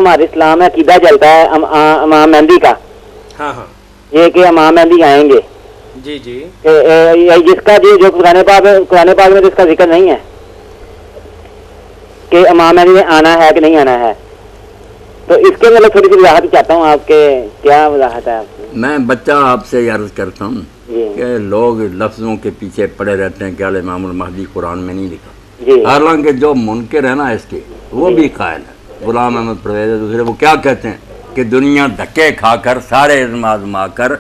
ہمارے اسلام میں عقیدہ چلتا ہے امام مہدی کا، ہاں ہاں یہ کہ امام مہدی آئیں گے، جی جی جس کا جو قرآن پاک میں جس کا ذکر نہیں ہے کہ امام مہدی نے آنا ہے کہ نہیں آنا ہے، تو اس کے مطلب تھوڑی سی وضاحت چاہتا ہوں آپ کے، کیا وضاحت ہے آپ کی؟ میں بچہ آپ سے عرض کرتا ہوں کہ لوگ لفظوں کے پیچھے پڑے رہتے ہیں کہ امام المہدی قرآن میں نہیں لکھا، حالانکہ جو منکر ہے نا اس کے وہ بھی قائل ہے، غلام احمد پرویز دوسرے، وہ کیا کہتے ہیں کہ دنیا دھکے کھا کر سارے آزما کر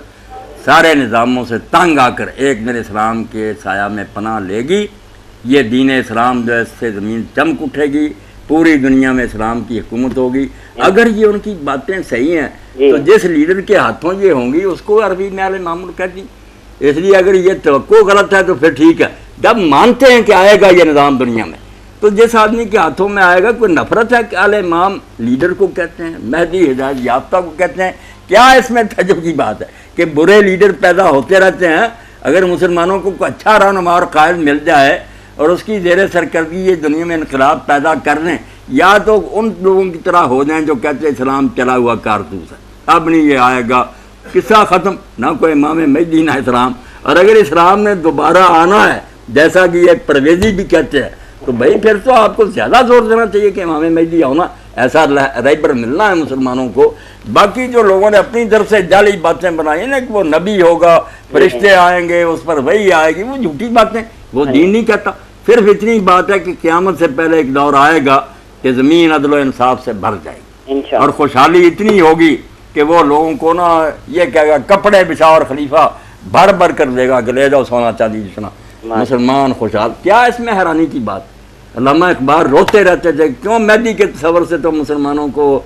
سارے نظاموں سے تنگ آ کر ایک میرے اسلام کے سایہ میں پناہ لے گی، یہ دین اسلام جو ہے اس سے زمین چمک اٹھے گی، پوری دنیا میں اسلام کی حکومت ہوگی۔ اگر یہ ان کی باتیں صحیح ہیں تو جس لیڈر کے ہاتھوں یہ ہوں گی اس کو عربی میں علیہ معمول کہتی، اس لیے اگر یہ توقع غلط ہے تو پھر ٹھیک ہے، جب مانتے ہیں کہ آئے گا یہ نظام دنیا میں، تو جس آدمی کے ہاتھوں میں آئے گا کوئی نفرت ہے کہ علیہ امام لیڈر کو کہتے ہیں، مہدی ہدایت یافتہ کو کہتے ہیں، کیا اس میں تعجب کی بات ہے کہ برے لیڈر پیدا ہوتے رہتے ہیں؟ اگر مسلمانوں کو کوئی اچھا رہنما اور قائد مل جائے اور اس کی زیر سرکردگی یہ دنیا میں انقلاب پیدا کر لیں، یا تو ان لوگوں کی طرح ہو جائیں جو کہتے ہیں اسلام چلا ہوا کارتوس ہے، اب نہیں یہ آئے گا، قصہ ختم، نہ کوئی امام مہدی نہ اسلام۔ اور اگر اسلام نے دوبارہ آنا ہے جیسا کہ یہ پرویزی بھی کہتے ہیں تو بھائی پھر تو آپ کو زیادہ زور دینا چاہیے کہ امام مہدی ہونا، ایسا رہبر ملنا ہے مسلمانوں کو۔ باقی جو لوگوں نے اپنی طرف سے جعلی باتیں بنائی ہیں نا کہ وہ نبی ہوگا، فرشتے آئیں گے، اس پر وحی آئے گی، وہ جھوٹی باتیں، وہ دین نہیں کہتا۔ صرف اتنی بات ہے کہ قیامت سے پہلے ایک دور آئے گا کہ زمین عدل و انصاف سے بھر جائے گی، اور خوشحالی اتنی ہوگی کہ وہ لوگوں کو نا یہ کہے گا کپڑے بچھا اور خلیفہ بھر بھر کر دے گا کہ لے جاؤ سونا چاندی جتنا، مسلمان خوشحال۔ کیا اس میں حیرانی کی بات؟ علامہ اقبال روتے رہتے تھے کیوں مہدی کے تصور سے تو مسلمانوں کو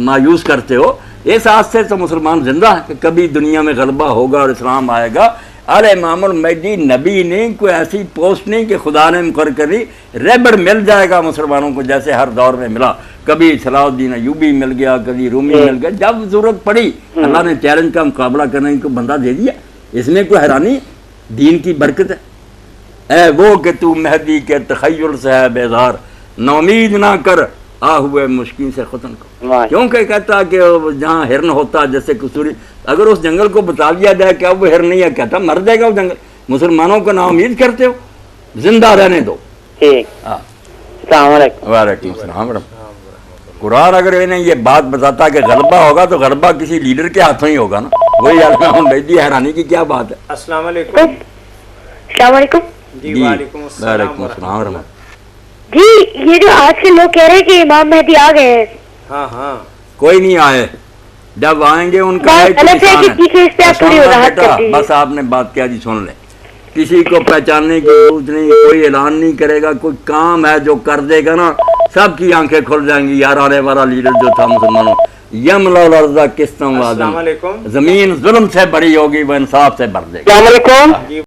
مایوس کرتے ہو، اس آس سے تو مسلمان زندہ ہے کہ کبھی دنیا میں غلبہ ہوگا اور اسلام آئے گا۔ ارے امام المہدی نبی نہیں، کوئی ایسی پوسٹ نہیں کہ خدا نے مقرر کری، رہبر مل جائے گا مسلمانوں کو جیسے ہر دور میں ملا، کبھی صلاح الدین ایوبی مل گیا، کبھی رومی مل گیا، جب ضرورت پڑی اللہ نے چیلنج کا مقابلہ کرنے کو بندہ دے دیا، اس میں کوئی حیرانی؟ دین کی برکت ہے۔ اے وہ کہ تو مہدی کے تخیل سے ہے بیزار، نومید نہ کر آ ہوئے مشکین سے ختم کو، کیونکہ کہتا کہ جہاں ہرن ہوتا جیسے کسوری، اگر اس جنگل کو بتا دیا جائے کہ اب وہ ہرن نہیں ہے، کہتا مر جائے گا وہ جنگل۔ مسلمانوں کو نا امید کرتے ہو، زندہ رہنے دو۔ السلام علیکم۔ وعلیکم السلام ورحمۃ اللہ۔ قرآن اگر انہیں یہ بات بتاتا کہ غلبہ ہوگا تو غلبہ کسی لیڈر کے ہاتھوں ہی ہوگا نا، وہی علامہ مہدی، حیرانی کی کیا بات ہے؟ السلام علیکم۔ السلام علیکم۔ جی وعلیکم السلام السلام ورحمۃ۔ جی یہ جو آج کے لوگ کہہ رہے ہیں کہ امام مہدی آ گئے ہیں، ہاں ہاں کوئی نہیں آئے، جب آئیں گے ان کا بات غلط ہے کہ کسی اس پہ آپ تھوڑی وضاحت کر دیجیے۔ بس آپ نے بات کیا جی سن لیں، کسی کو پہچاننے کی ضرورت نہیں، کوئی اعلان نہیں کرے گا، کوئی کام ہے جو کر دے گا نا سب کی آنکھیں کھل جائیں گی۔ یار آنے والا لیڈر جو تھا مسلمانوں، یملا الارض قسطا وعدلا، السلام علیکم۔ زمین ظلم سے بری ہوگی وہ انصاف سے بھر دے گی۔ السلام علیکم۔